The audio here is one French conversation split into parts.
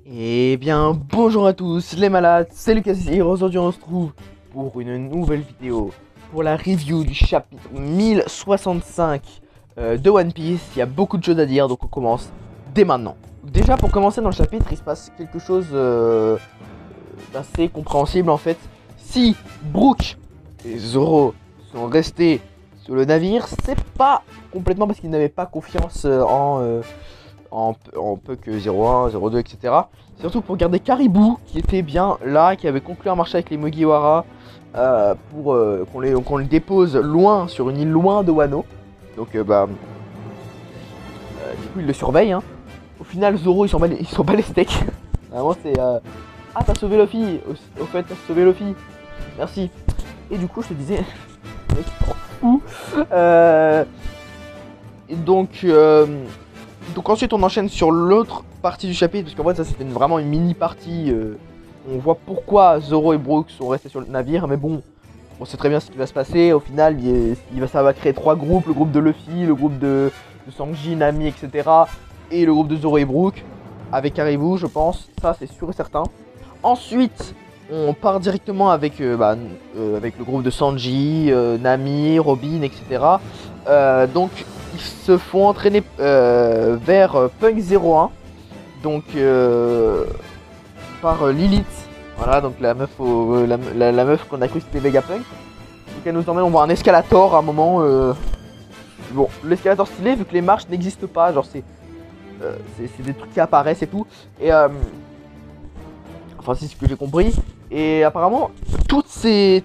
Eh bien, bonjour à tous les malades, c'est Lucas ici, et aujourd'hui on se trouve pour une nouvelle vidéo, pour la review du chapitre 1065 de One Piece. Il y a beaucoup de choses à dire, donc on commence dès maintenant. Déjà, pour commencer dans le chapitre, il se passe quelque chose d'assez compréhensible en fait. Si Brook et Zoro sont restés sur le navire, c'est pas complètement parce qu'ils n'avaient pas confiance en Puck 01, 02, etc. Surtout pour garder Caribou, qui était bien là, qui avait conclu un marché avec les Mugiwara pour qu'on le dépose loin, sur une île loin de Wano. Donc du coup il le surveille. Hein. Au final Zoro ils sont pas les steaks. Vraiment c'est ah t'as sauvé Luffy, au fait t'as sauvé Luffy. Merci. Et du coup je te disais, mec trop fou. Donc ensuite on enchaîne sur l'autre partie du chapitre, parce qu'en fait ça c'était vraiment une mini partie. On voit pourquoi Zoro et Brook sont restés sur le navire, mais bon, on sait très bien ce qui va se passer. Au final ça va créer trois groupes, le groupe de Luffy, le groupe de Sanji, Nami, etc. Et le groupe de Zoro et Brook, avec Caribou je pense, ça c'est sûr et certain. Ensuite on part directement avec le groupe de Sanji, Nami, Robin, etc. Donc ils se font entraîner vers Punk 01, donc par Lilith, voilà, donc la meuf, la meuf qu'on a cru c'était Vegapunk. Donc elle nous emmène, on voit un escalator à un moment. Bon, l'escalator stylé vu que les marches n'existent pas, genre c'est des trucs qui apparaissent et tout. Et enfin c'est ce que j'ai compris. Et apparemment toutes ces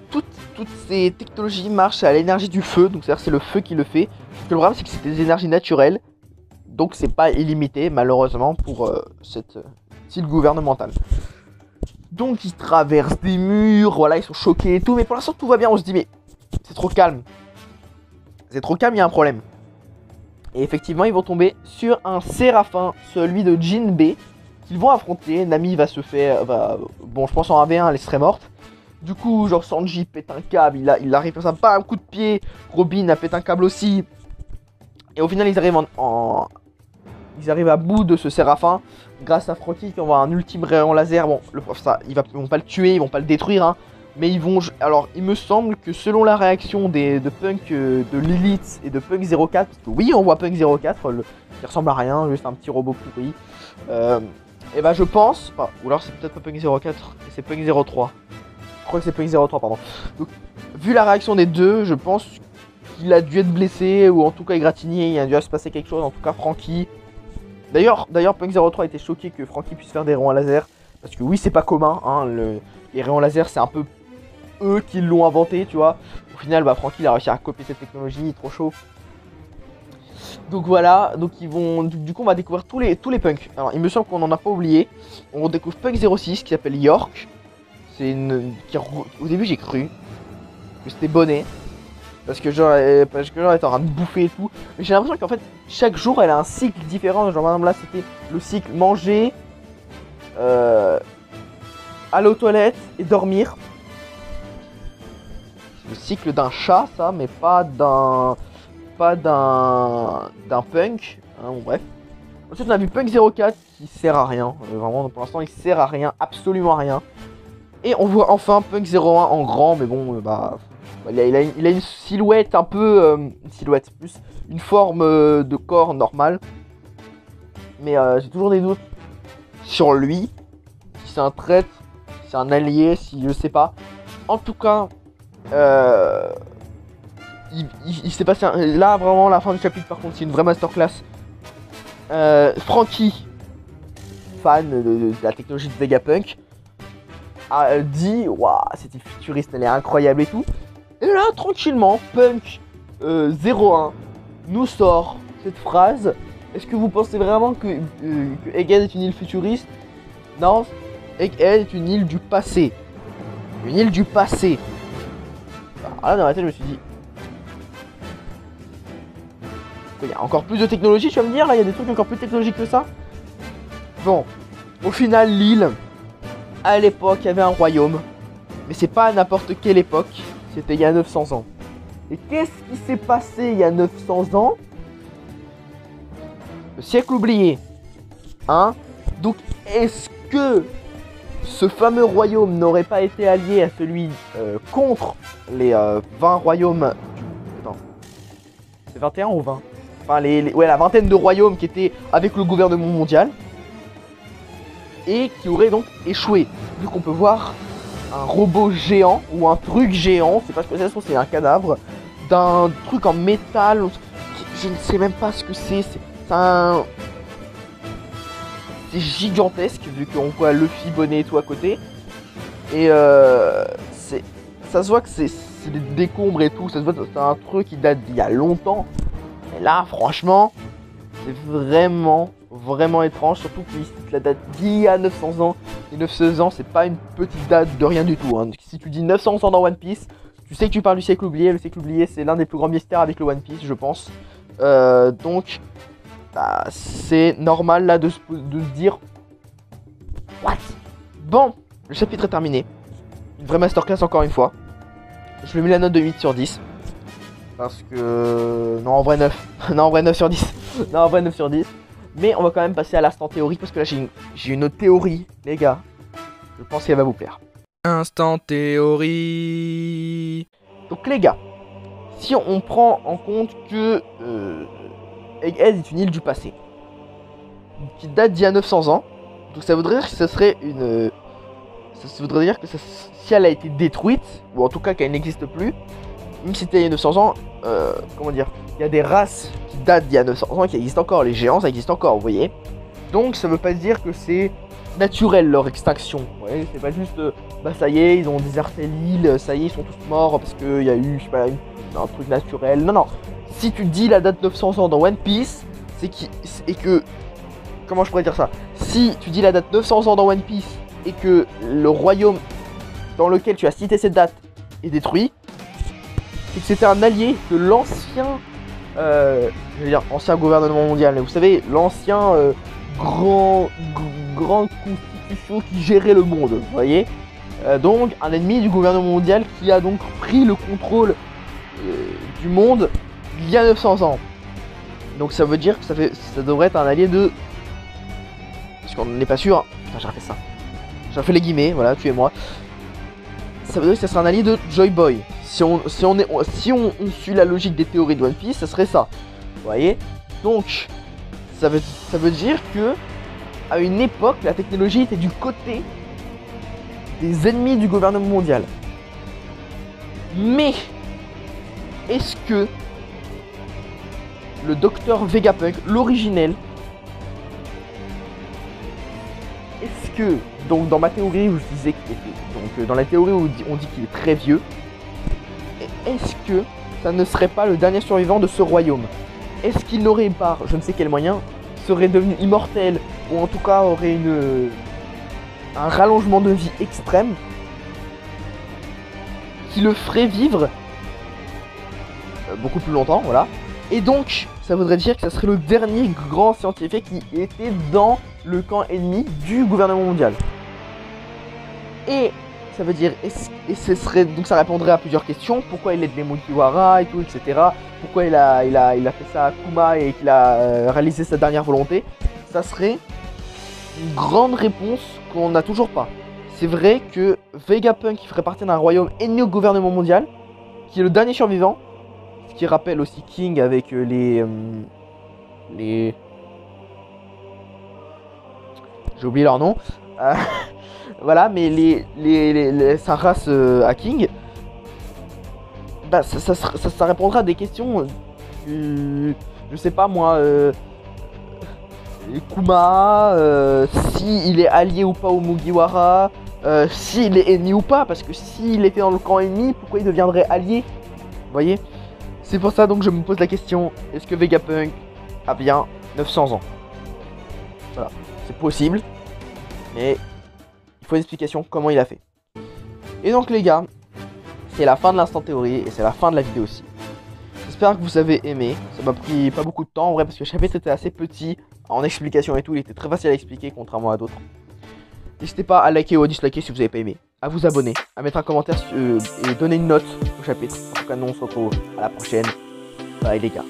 technologies marchent à l'énergie du feu, donc c'est-à-dire c'est le feu qui le fait. Le problème c'est que c'est des énergies naturelles, donc c'est pas illimité malheureusement pour cette île gouvernementale. Donc ils traversent des murs, voilà, ils sont choqués et tout, mais pour l'instant tout va bien, on se dit mais c'est trop calme. C'est trop calme, il y a un problème. Et effectivement ils vont tomber sur un Séraphin, celui de Jinbei, qu'ils vont affronter. Nami va se faire, bon je pense en 1v1 elle serait morte. Du coup genre Sanji pète un câble, il arrive à ça, pas un coup de pied, Robin a pété un câble aussi. Et au final, ils arrivent à bout de ce Séraphin grâce à Franky qui envoie un ultime rayon laser. Bon, ils vont pas le tuer, ils vont pas le détruire, hein, mais ils vont. Alors, il me semble que selon la réaction de Punk, de Lilith et de Punk 04, parce que oui, on voit Punk 04, qui ressemble à rien, juste un petit robot pourri. Et bah, je pense, ou alors c'est peut-être pas Punk 04, c'est Punk 03. Je crois que c'est Punk 03, pardon. Donc, vu la réaction des deux, je pense qu'il a dû être blessé ou en tout cas égratigné, il a dû se passer quelque chose, en tout cas Franky. D'ailleurs Punk 03 était choqué que Franky puisse faire des rayons laser, parce que oui c'est pas commun, hein, les rayons laser c'est un peu eux qui l'ont inventé, tu vois. Au final Franky il a réussi à copier cette technologie, il est trop chaud. Donc voilà, donc ils vont, du coup on va découvrir tous les punks. Alors il me semble qu'on en a pas oublié, on découvre Punk 06 qui s'appelle York. C'est au début j'ai cru que c'était Bonnet. Parce que genre elle est en train de bouffer et tout. Mais j'ai l'impression qu'en fait chaque jour elle a un cycle différent. Genre par exemple là c'était le cycle manger, aller aux toilettes et dormir. C'est le cycle d'un chat ça, mais pas d'un punk. Hein, bon, bref. Ensuite on a vu Punk 04 qui sert à rien. Vraiment pour l'instant il sert à rien, absolument à rien. Et on voit enfin Punk 01 en grand, mais bon il a une silhouette un peu... une silhouette, plus une forme de corps normale. Mais j'ai toujours des doutes sur lui. Si c'est un traître, si c'est un allié, si je sais pas. En tout cas, il s'est passé... Là, vraiment, la fin du chapitre, par contre, c'est une vraie masterclass. Franky, fan de la technologie de Vegapunk, a dit « Waouh, c'était futuriste, elle est incroyable et tout ». Et là, tranquillement, Punk 01 nous sort cette phrase. Est-ce que vous pensez vraiment que Egghead est une île futuriste? Non, Egghead est une île du passé. Une île du passé. Alors là, dans ma tête, je me suis dit... Il y a encore plus de technologie, tu vas me dire? Là, il y a des trucs encore plus technologiques que ça. Bon, au final, l'île, à l'époque, il y avait un royaume. Mais c'est pas à n'importe quelle époque. C'était il y a 900 ans. Et qu'est-ce qui s'est passé il y a 900 ans? Le siècle oublié. Hein? Donc, est-ce que ce fameux royaume n'aurait pas été allié à celui contre les 20 royaumes... Attends, c'est 21 ou 20? Enfin, ouais, la vingtaine de royaumes qui étaient avec le gouvernement mondial. Et qui auraient donc échoué. Vu qu'on peut voir un robot géant ou un truc géant, c'est pas ce que c'est un cadavre, d'un truc en métal, je ne sais même pas ce que c'est un... C'est gigantesque vu qu'on voit Luffy, Bonnet et tout à côté. Et ça se voit que c'est des décombres et tout, ça se voit que c'est un truc qui date d'il y a longtemps. Et là franchement, c'est vraiment étrange, surtout que la date d'il y a 900 ans. Et 900 ans, c'est pas une petite date de rien du tout. Hein. Si tu dis 900 ans dans One Piece, tu sais que tu parles du siècle oublié. Le siècle oublié, c'est l'un des plus grands mystères avec le One Piece, je pense. Donc, bah, c'est normal là de se dire... What? Bon, le chapitre est terminé. Une vraie masterclass encore une fois. Je lui mets la note de 8 sur 10. Parce que... Non, en vrai 9. Non, en vrai 9 sur 10. Non, en vrai 9 sur 10. Mais on va quand même passer à l'instant théorie parce que là j'ai une autre théorie, les gars. Je pense qu'elle va vous plaire. Instant théorie. Donc les gars, si on prend en compte que Egghead est une île du passé, qui date d'il y a 900 ans, donc ça voudrait dire que ça serait une... ça voudrait dire que si elle a été détruite, ou en tout cas qu'elle n'existe plus, même si c'était il y a 900 ans, comment dire, il y a des races qui datent d'il y a 900 ans qui existent encore, les géants ça existe encore, vous voyez. Donc ça veut pas dire que c'est naturel leur extinction, vous voyez, c'est pas juste, bah ça y est, ils ont déserté l'île, ça y est, ils sont tous morts parce qu'il y a eu, je sais pas, un truc naturel, non, non. Si tu dis la date 900 ans dans One Piece, c'est que, comment je pourrais dire ça? Si tu dis la date 900 ans dans One Piece et que le royaume dans lequel tu as cité cette date est détruit, c'est que c'était un allié de l'ancien, je veux dire ancien gouvernement mondial, mais vous savez, l'ancien grande constitution qui gérait le monde, vous voyez. Donc un ennemi du gouvernement mondial qui a donc pris le contrôle du monde il y a 900 ans. Donc ça veut dire que ça devrait être un allié de... Parce qu'on n'est pas sûr. Putain, j'ai refait ça. J'ai refait les guillemets, voilà, tuez-moi. Ça veut dire que ça serait un allié de Joy Boy. Si on suit la logique des théories de One Piece, ça serait ça. Vous voyez. Donc, ça veut dire que à une époque, la technologie était du côté des ennemis du gouvernement mondial. Mais est-ce que le docteur Vegapunk, l'originel, est-ce que, donc dans ma théorie où je disais qu'il était, donc dans la théorie où on dit qu'il est très vieux, est-ce que ça ne serait pas le dernier survivant de ce royaume? Est-ce qu'il n'aurait pas, je ne sais quel moyen, serait devenu immortel, ou en tout cas aurait un rallongement de vie extrême, qui le ferait vivre beaucoup plus longtemps, voilà. Et donc, ça voudrait dire que ça serait le dernier grand scientifique qui était dans le camp ennemi du gouvernement mondial. Et ça veut dire, donc ça répondrait à plusieurs questions. Pourquoi il aide les Mugiwara et tout, etc. Pourquoi il a fait ça à Kuma et qu'il a réalisé sa dernière volonté. Ça serait une grande réponse qu'on n'a toujours pas. C'est vrai que Vegapunk ferait partie d'un royaume ennemi au gouvernement mondial, qui est le dernier survivant. Ce qui rappelle aussi King avec les... J'ai oublié leur nom. Voilà, mais sa race à King, bah, ça répondra à des questions. Je sais pas moi. Kuma, s'il est allié ou pas au Mugiwara, s'il est ennemi ou pas, parce que s'il était dans le camp ennemi, pourquoi il deviendrait allié? Vous voyez? C'est pour ça donc je me pose la question, est-ce que Vegapunk a bien 900 ans? Voilà, c'est possible, mais il faut une explication comment il a fait. Et donc les gars, c'est la fin de l'instant théorie et c'est la fin de la vidéo aussi. J'espère que vous avez aimé, ça m'a pris pas beaucoup de temps en vrai parce que le chapitre était assez petit en explication et tout, il était très facile à expliquer contrairement à d'autres. N'hésitez pas à liker ou à disliker si vous avez pas aimé, à vous abonner, à mettre un commentaire et donner une note au chapitre. En tout cas, nous on se retrouve à la prochaine. Bye les gars.